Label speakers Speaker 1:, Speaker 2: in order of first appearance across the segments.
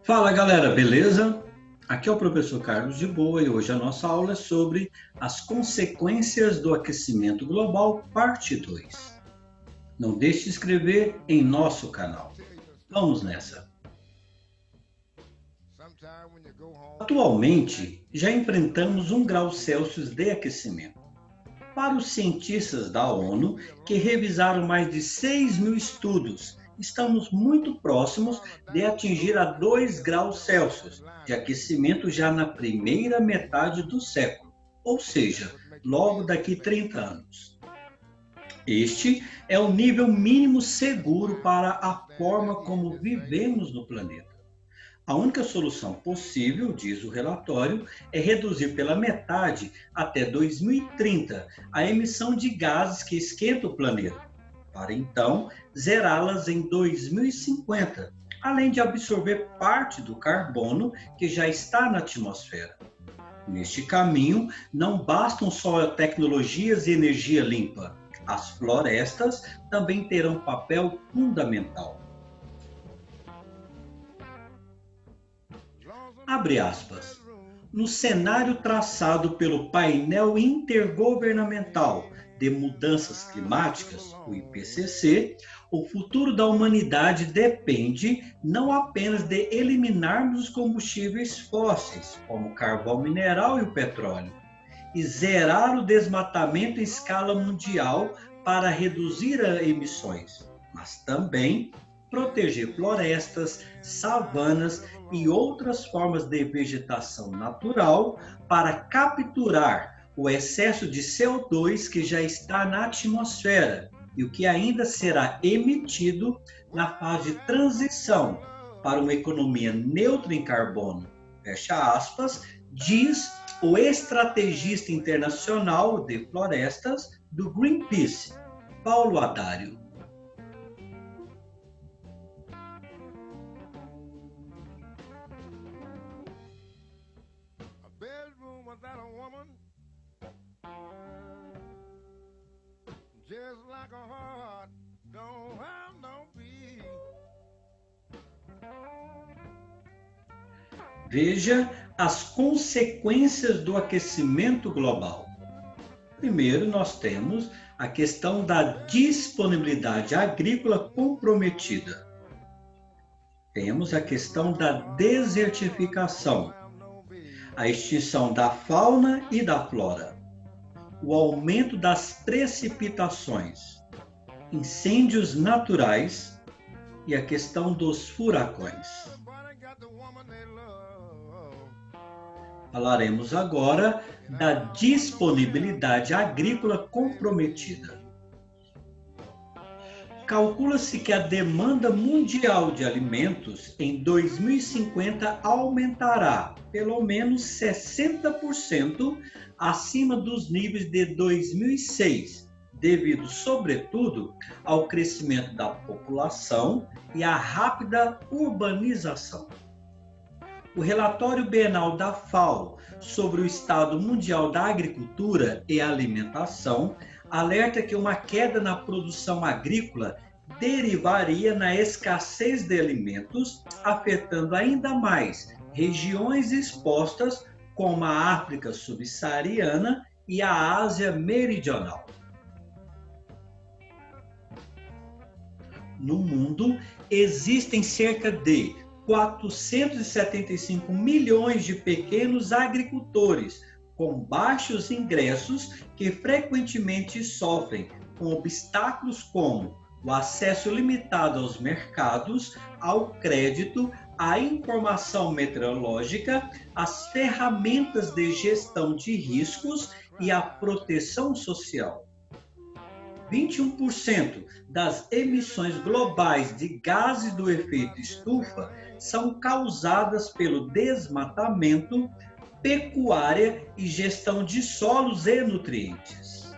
Speaker 1: Fala galera, beleza? Aqui é o professor Carlos de Boa e hoje a nossa aula é sobre as consequências do aquecimento global, parte 2. Não deixe de se inscrever em nosso canal. Vamos nessa! Atualmente, já enfrentamos 1 grau Celsius de aquecimento. Para os cientistas da ONU, que revisaram mais de 6.000 estudos, estamos muito próximos de atingir a 2 graus Celsius de aquecimento já na primeira metade do século, ou seja, logo daqui 30 anos. Este é o nível mínimo seguro para a forma como vivemos no planeta. A única solução possível, diz o relatório, é reduzir pela metade até 2030 a emissão de gases que esquentam o planeta, para então zerá-las em 2050, além de absorver parte do carbono que já está na atmosfera. Neste caminho, não bastam só tecnologias e energia limpa. As florestas também terão papel fundamental. Abre aspas. No cenário traçado pelo Painel Intergovernamental de Mudanças Climáticas, o IPCC, o futuro da humanidade depende não apenas de eliminarmos os combustíveis fósseis, como o carvão mineral e o petróleo, e zerar o desmatamento em escala mundial para reduzir as emissões, mas também proteger florestas, savanas e outras formas de vegetação natural para capturar o excesso de CO2 que já está na atmosfera e o que ainda será emitido na fase de transição para uma economia neutra em carbono. Fecha aspas, diz o estrategista internacional de florestas do Greenpeace, Paulo Haddari. Veja as consequências do aquecimento global. Primeiro, nós temos a questão da disponibilidade agrícola comprometida. Temos a questão da desertificação, a extinção da fauna e da flora, o aumento das precipitações, incêndios naturais e a questão dos furacões. Falaremos agora da disponibilidade agrícola comprometida. Calcula-se que a demanda mundial de alimentos em 2050 aumentará pelo menos 60% acima dos níveis de 2006, devido, sobretudo, ao crescimento da população e à rápida urbanização. O relatório bienal da FAO sobre o estado mundial da agricultura e alimentação alerta que uma queda na produção agrícola derivaria na escassez de alimentos, afetando ainda mais regiões expostas como a África subsaariana e a Ásia meridional. No mundo, existem cerca de 475 milhões de pequenos agricultores com baixos ingressos que frequentemente sofrem com obstáculos como o acesso limitado aos mercados, ao crédito, à informação meteorológica, às ferramentas de gestão de riscos e à proteção social. 21% das emissões globais de gases do efeito estufa são causadas pelo desmatamento, pecuária e gestão de solos e nutrientes.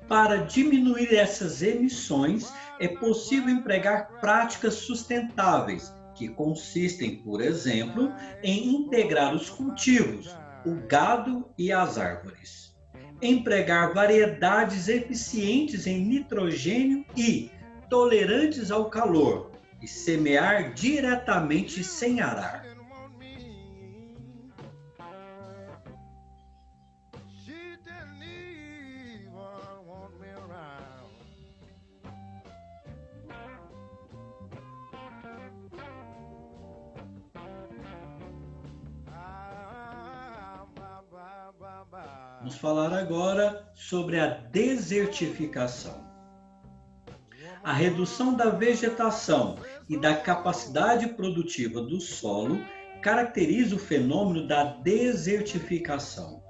Speaker 1: Para diminuir essas emissões, é possível empregar práticas sustentáveis, que consistem, por exemplo, em integrar os cultivos, o gado e as árvores. Empregar variedades eficientes em nitrogênio e tolerantes ao calor, e semear diretamente sem arar. Vamos falar agora sobre a desertificação. A redução da vegetação e da capacidade produtiva do solo caracteriza o fenômeno da desertificação.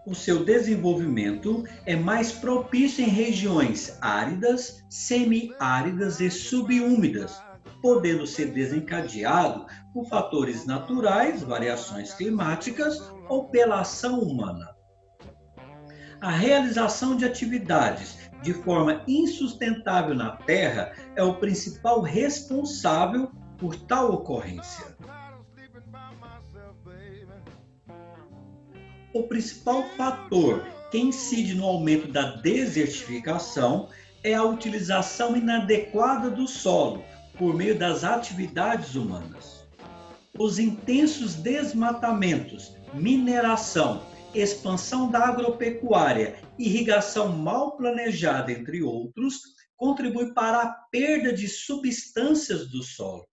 Speaker 1: O seu desenvolvimento é mais propício em regiões áridas, semiáridas e subúmidas, podendo ser desencadeado por fatores naturais, variações climáticas ou pela ação humana. A realização de atividades de forma insustentável na Terra é o principal responsável por tal ocorrência. O principal fator que incide no aumento da desertificação é a utilização inadequada do solo por meio das atividades humanas. Os intensos desmatamentos, mineração, expansão da agropecuária, irrigação mal planejada, entre outros, contribuem para a perda de substâncias do solo.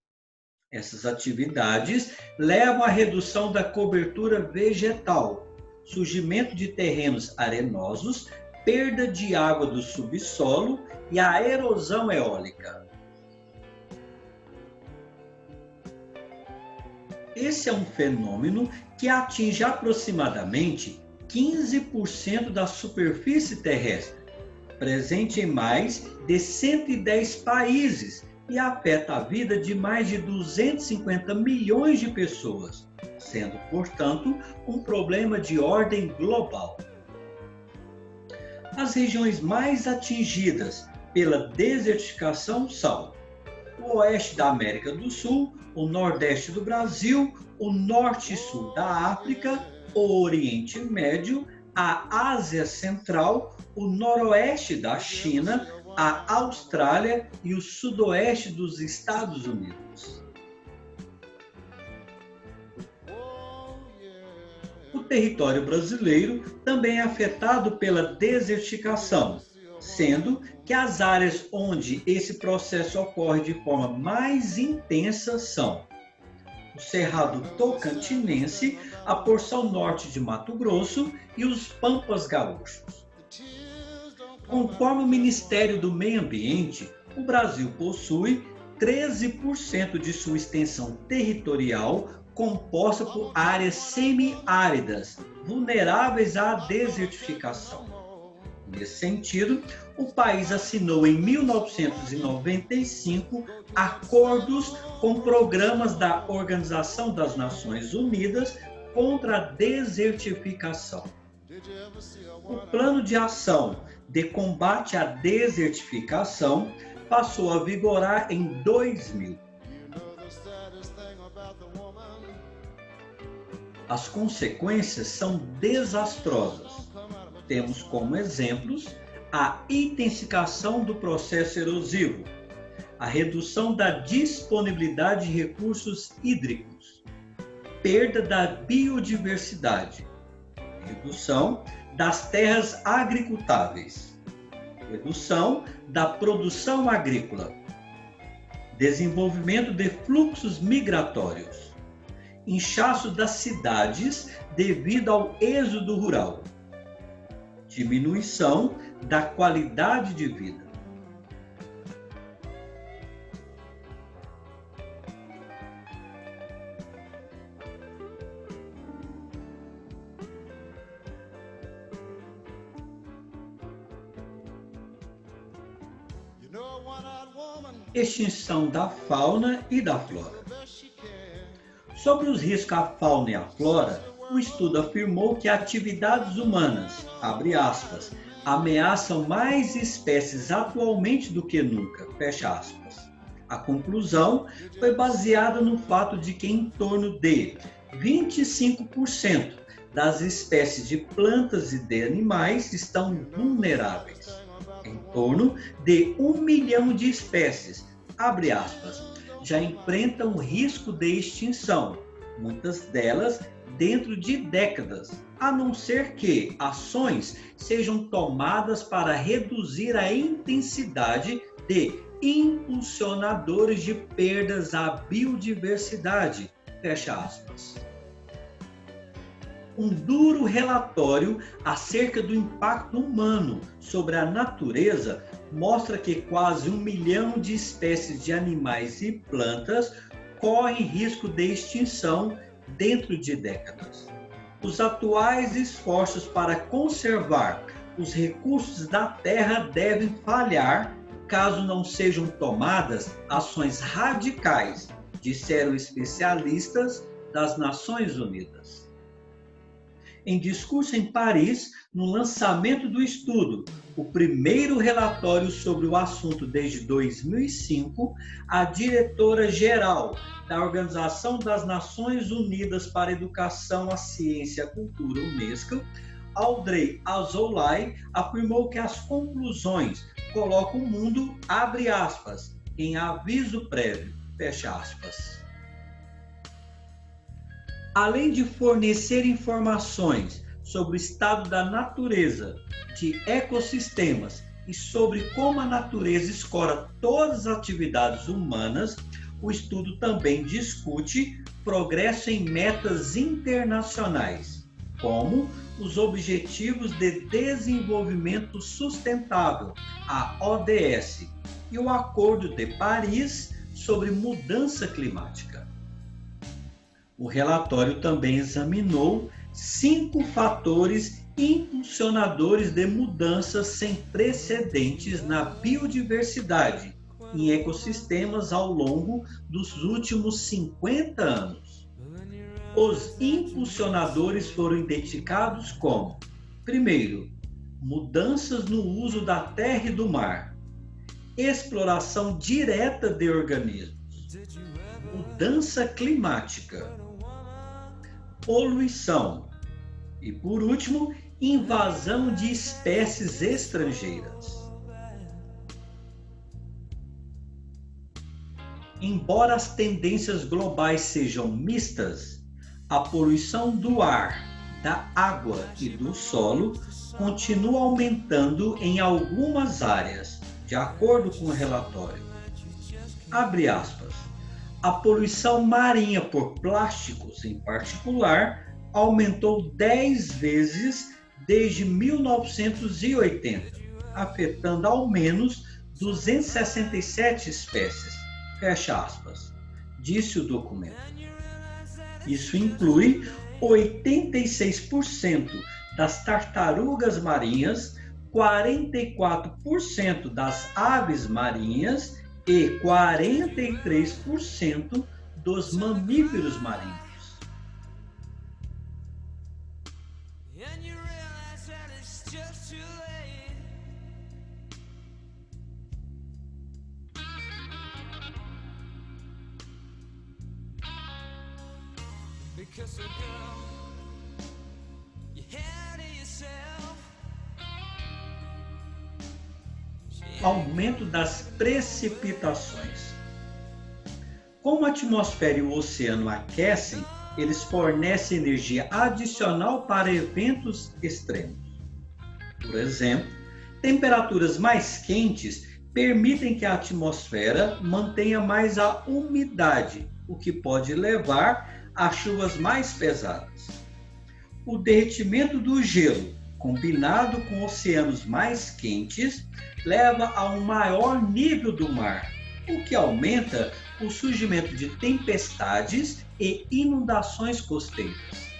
Speaker 1: Essas atividades levam à redução da cobertura vegetal, surgimento de terrenos arenosos, perda de água do subsolo e a erosão eólica. Esse é um fenômeno que atinge aproximadamente 15% da superfície terrestre, presente em mais de 110 países e afeta a vida de mais de 250 milhões de pessoas, sendo, portanto, um problema de ordem global. As regiões mais atingidas pela desertificação são o oeste da América do Sul, o nordeste do Brasil, o norte e sul da África, o Oriente Médio, a Ásia Central, o noroeste da China, a Austrália e o sudoeste dos Estados Unidos. O território brasileiro também é afetado pela desertificação, sendo que as áreas onde esse processo ocorre de forma mais intensa são o Cerrado Tocantinense, a porção norte de Mato Grosso e os Pampas Gaúchos. Conforme o Ministério do Meio Ambiente, o Brasil possui 13% de sua extensão territorial composta por áreas semiáridas, vulneráveis à desertificação. Nesse sentido, o país assinou em 1995 acordos com programas da Organização das Nações Unidas contra a desertificação. O Plano de Ação de Combate à Desertificação passou a vigorar em 2000. As consequências são desastrosas. Temos como exemplos a intensificação do processo erosivo, a redução da disponibilidade de recursos hídricos, perda da biodiversidade, redução das terras agricultáveis, redução da produção agrícola, desenvolvimento de fluxos migratórios, inchaço das cidades devido ao êxodo rural, diminuição da qualidade de vida. Extinção da fauna e da flora. Sobre os riscos à fauna e à flora, o estudo afirmou que atividades humanas, abre aspas, ameaçam mais espécies atualmente do que nunca, fecha aspas. A conclusão foi baseada no fato de que em torno de 25% das espécies de plantas e de animais estão vulneráveis. Em torno de 1 milhão de espécies, abre aspas, já enfrentam risco de extinção, muitas delas dentro de décadas, a não ser que ações sejam tomadas para reduzir a intensidade de impulsionadores de perdas à biodiversidade. Fecha aspas. Um duro relatório acerca do impacto humano sobre a natureza mostra que quase 1 milhão de espécies de animais e plantas correm risco de extinção dentro de décadas. Os atuais esforços para conservar os recursos da Terra devem falhar caso não sejam tomadas ações radicais, disseram especialistas das Nações Unidas. Em discurso em Paris, no lançamento do estudo, o primeiro relatório sobre o assunto desde 2005, a diretora-geral da Organização das Nações Unidas para a Educação, a Ciência e a Cultura, UNESCO, Audrey Azoulay, afirmou que as conclusões colocam o mundo, abre aspas, em aviso prévio, fecha aspas. Além de fornecer informações sobre o estado da natureza, de ecossistemas e sobre como a natureza escora todas as atividades humanas, o estudo também discute progresso em metas internacionais, como os Objetivos de Desenvolvimento Sustentável, a ODS, e o Acordo de Paris sobre mudança climática. O relatório também examinou 5 fatores impulsionadores de mudanças sem precedentes na biodiversidade em ecossistemas ao longo dos últimos 50 anos. Os impulsionadores foram identificados como: primeiro, mudanças no uso da terra e do mar, exploração direta de organismos, mudança climática, poluição e, por último, invasão de espécies estrangeiras. Embora as tendências globais sejam mistas, a poluição do ar, da água e do solo continua aumentando em algumas áreas, de acordo com o relatório. Abre aspas. A poluição marinha por plásticos, em particular, aumentou 10 vezes desde 1980, afetando ao menos 267 espécies, fecha aspas, disse o documento. Isso inclui 86% das tartarugas marinhas, 44% das aves marinhas e 43% dos mamíferos marinhos. Aumento das precipitações. Como a atmosfera e o oceano aquecem, eles fornecem energia adicional para eventos extremos. Por exemplo, temperaturas mais quentes permitem que a atmosfera mantenha mais a umidade, o que pode levar a chuvas mais pesadas. O derretimento do gelo, combinado com oceanos mais quentes, leva a um maior nível do mar, o que aumenta o surgimento de tempestades e inundações costeiras.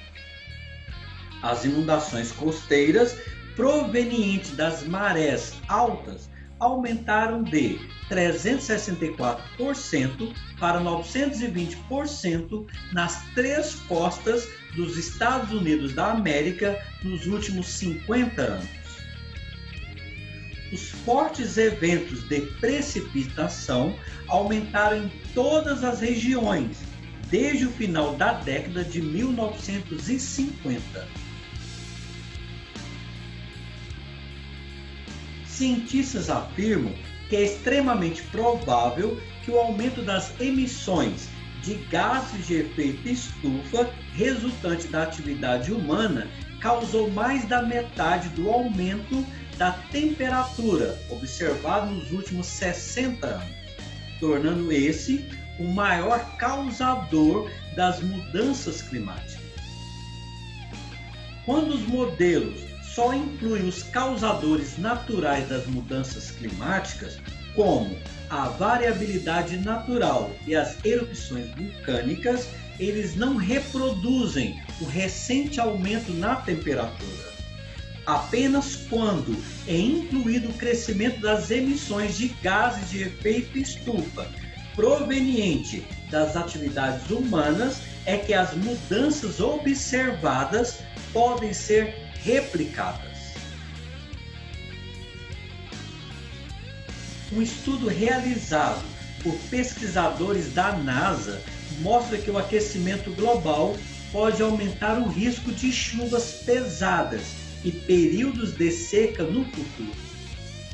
Speaker 1: As inundações costeiras provenientes das marés altas aumentaram de 364% para 920% nas 3 costas dos Estados Unidos da América nos últimos 50 anos. Os fortes eventos de precipitação aumentaram em todas as regiões desde o final da década de 1950. Cientistas afirmam que é extremamente provável que o aumento das emissões de gases de efeito estufa resultante da atividade humana causou mais da metade do aumento da temperatura observado nos últimos 60 anos, tornando esse o maior causador das mudanças climáticas. Quando os modelos só incluem os causadores naturais das mudanças climáticas, como a variabilidade natural e as erupções vulcânicas, eles não reproduzem o recente aumento na temperatura. Apenas quando é incluído o crescimento das emissões de gases de efeito estufa proveniente das atividades humanas é que as mudanças observadas podem ser replicadas. Um estudo realizado por pesquisadores da NASA mostra que o aquecimento global pode aumentar o risco de chuvas pesadas e períodos de seca no futuro.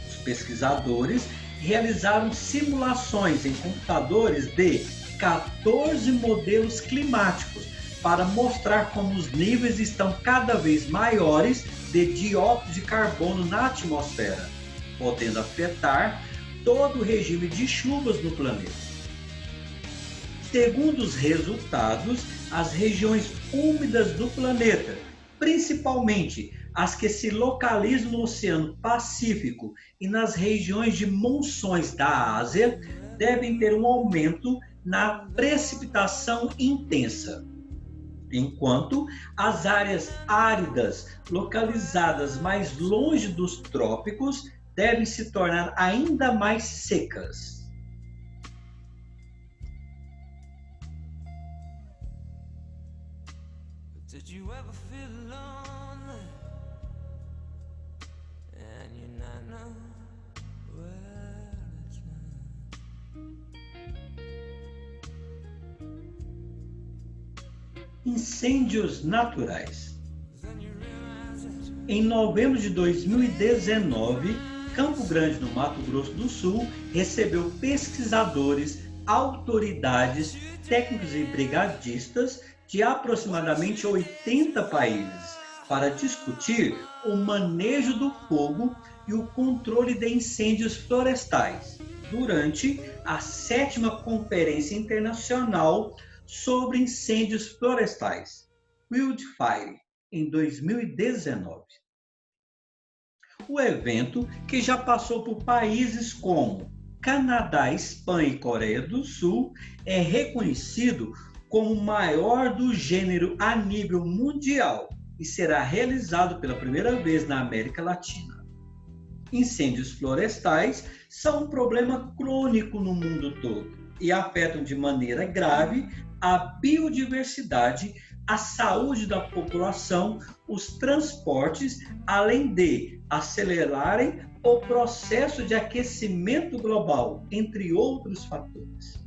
Speaker 1: Os pesquisadores realizaram simulações em computadores de 14 modelos climáticos para mostrar como os níveis estão cada vez maiores de dióxido de carbono na atmosfera, podendo afetar todo o regime de chuvas no planeta. Segundo os resultados, as regiões úmidas do planeta, principalmente as que se localizam no Oceano Pacífico e nas regiões de monções da Ásia, devem ter um aumento na precipitação intensa, enquanto as áreas áridas localizadas mais longe dos trópicos devem se tornar ainda mais secas. Did you ever feel lonely and you not know where to turn? Incêndios naturais. Em novembro de 2019, Campo Grande, no Mato Grosso do Sul, recebeu pesquisadores, autoridades, técnicos e brigadistas de aproximadamente 80 países para discutir o manejo do fogo e o controle de incêndios florestais durante a 7ª Conferência Internacional sobre Incêndios Florestais, Wildfire, em 2019. O evento, que já passou por países como Canadá, Espanha e Coreia do Sul, é reconhecido como o maior do gênero a nível mundial e será realizado pela primeira vez na América Latina. Incêndios florestais são um problema crônico no mundo todo e afetam de maneira grave a biodiversidade, a saúde da população, os transportes, além de acelerarem o processo de aquecimento global, entre outros fatores.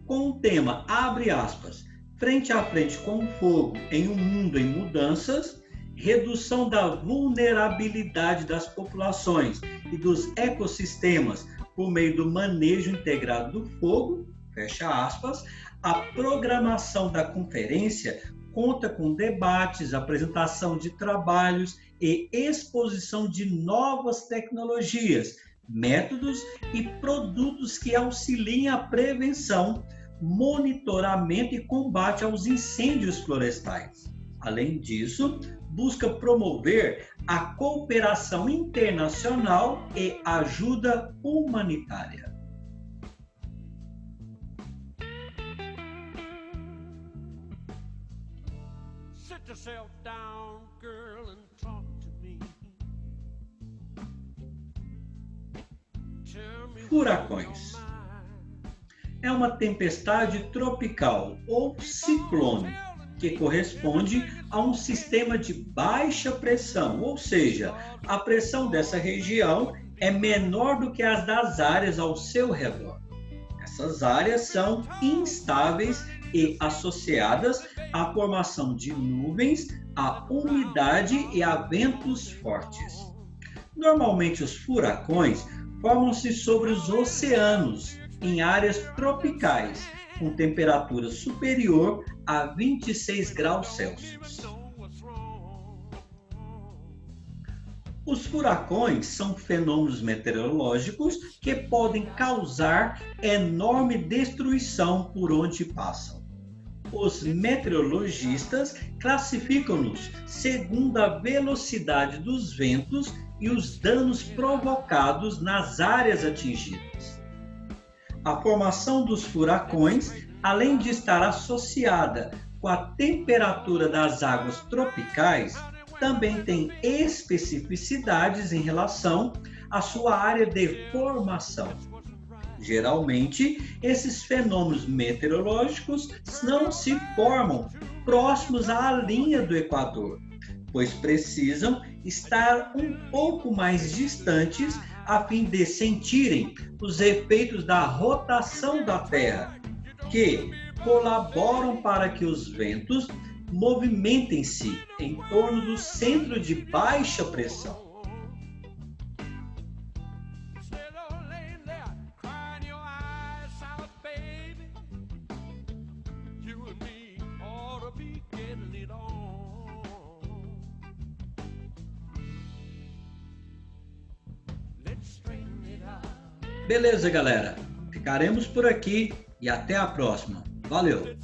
Speaker 1: Com o tema, abre aspas, frente a frente com o fogo em um mundo em mudanças, redução da vulnerabilidade das populações e dos ecossistemas por meio do manejo integrado do fogo, fecha aspas, a programação da conferência conta com debates, apresentação de trabalhos e exposição de novas tecnologias, métodos e produtos que auxiliem a prevenção, monitoramento e combate aos incêndios florestais. Além disso, busca promover a cooperação internacional e ajuda humanitária. Sit yourself down, girl, and talk to me. Furacões. É uma tempestade tropical ou ciclone que corresponde a um sistema de baixa pressão, ou seja, a pressão dessa região é menor do que as das áreas ao seu redor. Essas áreas são instáveis e associadas à formação de nuvens, a umidade e a ventos fortes. Normalmente, os furacões formam-se sobre os oceanos, em áreas tropicais, com temperatura superior a 26 graus Celsius. Os furacões são fenômenos meteorológicos que podem causar enorme destruição por onde passam. Os meteorologistas classificam-nos segundo a velocidade dos ventos e os danos provocados nas áreas atingidas. A formação dos furacões, além de estar associada com a temperatura das águas tropicais, também tem especificidades em relação à sua área de formação. Geralmente, esses fenômenos meteorológicos não se formam próximos à linha do Equador, pois precisam estar um pouco mais distantes a fim de sentirem os efeitos da rotação da Terra, que colaboram para que os ventos movimentem-se em torno do centro de baixa pressão. Beleza, galera? Ficaremos por aqui e até a próxima. Valeu!